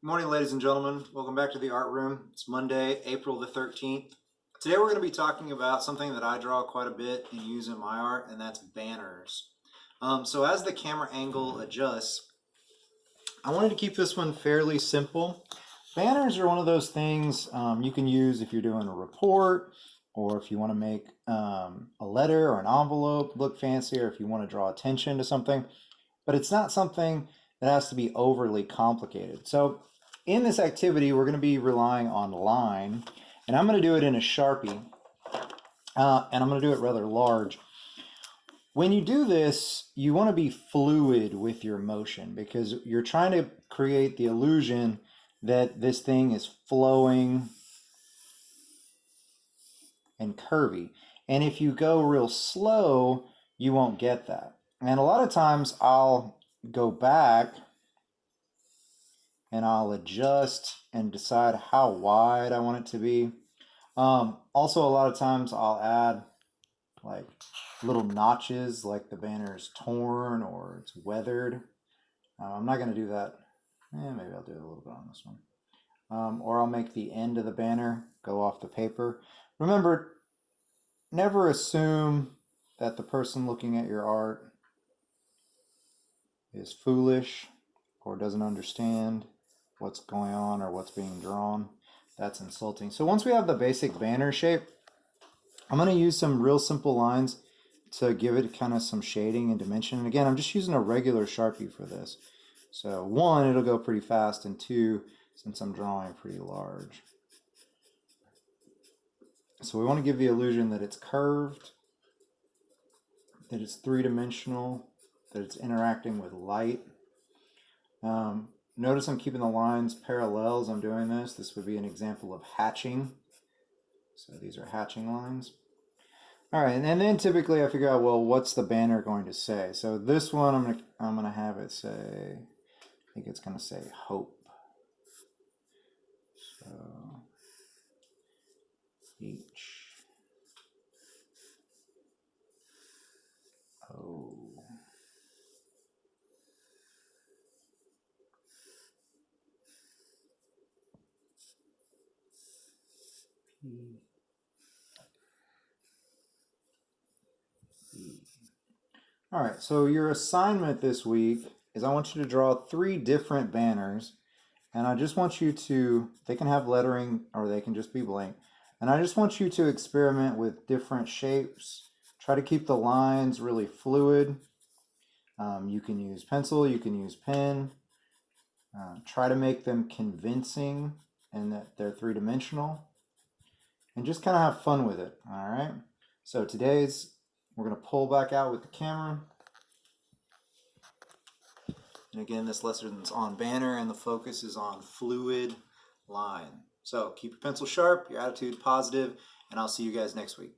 Good morning, ladies and gentlemen. Welcome back to the Art Room. It's Monday, April the 13th. Today we're going to be talking about something that I draw quite a bit and use in my art, and that's banners. So as the camera angle adjusts, I wanted to keep this one fairly simple. Banners are one of those things you can use if you're doing a report, or if you want to make a letter or an envelope look fancy, or if you want to draw attention to something. But it's not something that has to be overly complicated. So in this activity, we're going to be relying on line, and I'm going to do it in a Sharpie, and I'm going to do it rather large. When you do this, you want to be fluid with your motion because you're trying to create the illusion that this thing is flowing and curvy. And if you go real slow, you won't get that. And a lot of times I'll go back and I'll adjust and decide how wide I want it to be. Also, a lot of times I'll add like little notches, like the banner is torn or it's weathered. I'm not going to do that. Maybe I'll do it a little bit on this one. Or I'll make the end of the banner go off the paper. Remember, never assume that the person looking at your art is foolish or doesn't understand what's going on or what's being drawn. That's insulting. So once we have the basic banner shape, I'm going to use some real simple lines to give it kind of some shading and dimension. And again, I'm just using a regular Sharpie for this. So one, it'll go pretty fast, and two, since I'm drawing pretty large. So we want to give the illusion that it's curved, that it's three-dimensional, that it's interacting with light. Notice I'm keeping the lines parallel as I'm doing this. This would be an example of hatching. So these are hatching lines. All right, and then typically I figure out, well, what's the banner going to say? So this one, I'm gonna have it say, I think it's gonna say hope. So H-O. P. All right, so your assignment this week is I want you to draw 3 different banners, and I just want you to, they can have lettering or they can just be blank, and I just want you to experiment with different shapes. Try to keep the lines really fluid. You can use pencil, you can use pen. Try to make them convincing and that they're three-dimensional, and just kind of have fun with it. All right, so we're going to pull back out with the camera. And again, this lesson's on banner and the focus is on fluid line. So keep your pencil sharp, your attitude positive, and I'll see you guys next week.